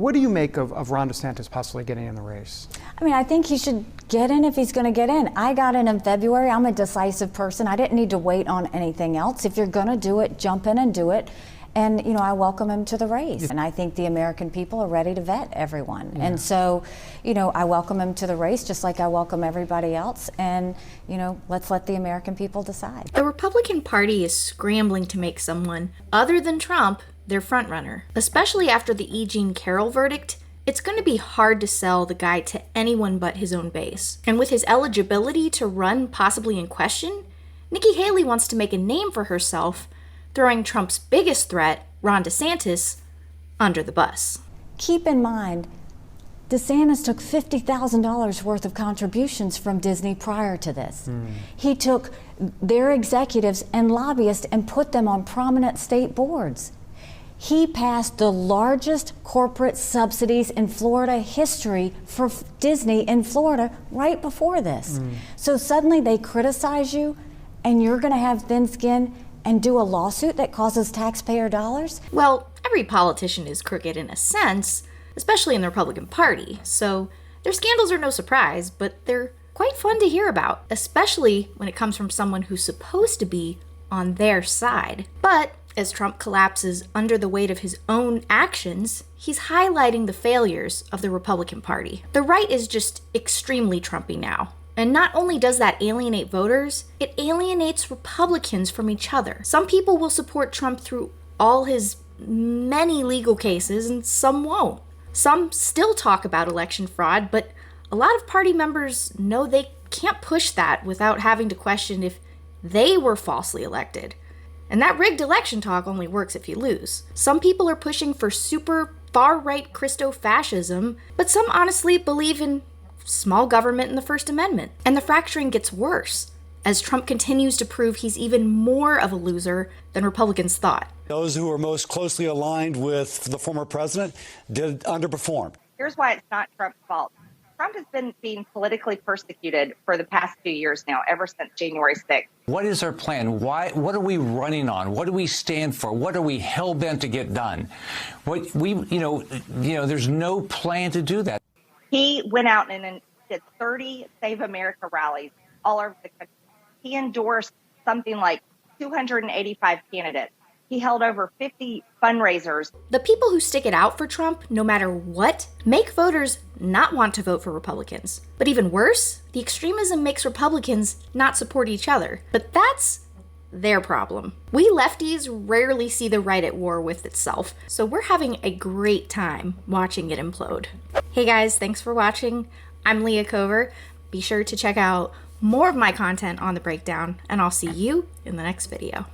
What do you make of Ron DeSantis possibly getting in the race? I mean, I think he should get in if he's going to get in. I got in February. I'm a decisive person. I didn't need to wait on anything else. If you're going to do it, jump in and do it. And, you know, I welcome him to the race. And I think the American people are ready to vet everyone. Yeah. And so, you know, I welcome him to the race just like I welcome everybody else. And, you know, let's let the American people decide. The Republican Party is scrambling to make someone other than Trump their frontrunner. Especially after the E. Jean Carroll verdict, it's going to be hard to sell the guy to anyone but his own base. And with his eligibility to run possibly in question, Nikki Haley wants to make a name for herself, throwing Trump's biggest threat, Ron DeSantis, under the bus. Keep in mind, DeSantis took $50,000 worth of contributions from Disney prior to this. He took their executives and lobbyists and put them on prominent state boards. He passed the largest corporate subsidies in Florida history for Disney in Florida right before this. So suddenly they criticize you and you're going to have thin skin and do a lawsuit that causes taxpayer dollars? Well, every politician is crooked in a sense, especially in the Republican Party, so their scandals are no surprise, but they're quite fun to hear about, especially when it comes from someone who's supposed to be on their side. But as Trump collapses under the weight of his own actions, he's highlighting the failures of the Republican Party. The right is just extremely Trumpy now. And not only does that alienate voters, it alienates Republicans from each other. Some people will support Trump through all his many legal cases, and some won't. Some still talk about election fraud, but a lot of party members know they can't push that without having to question if they were falsely elected. And that rigged election talk only works if you lose. Some people are pushing for super far-right Christo-fascism, but some honestly believe in small government and the First Amendment. And the fracturing gets worse as Trump continues to prove he's even more of a loser than Republicans thought. Those who are most closely aligned with the former president did underperform. Here's why it's not Trump's fault. Trump has been being politically persecuted for the past 2 years now, ever since January 6th. What is our plan? What are we running on? What do we stand for? What are we hell-bent to get done? There's no plan to do that. He went out and did 30 Save America rallies all over the country. He endorsed something like 285 candidates. He held over 50 fundraisers. The people who stick it out for Trump, no matter what, make voters not want to vote for Republicans. But even worse, the extremism makes Republicans not support each other. But that's their problem. We lefties rarely see the right at war with itself, so we're having a great time watching it implode. Hey guys, thanks for watching. I'm Leah Cover. Be sure to check out more of my content on The Breakdown, and I'll see you in the next video.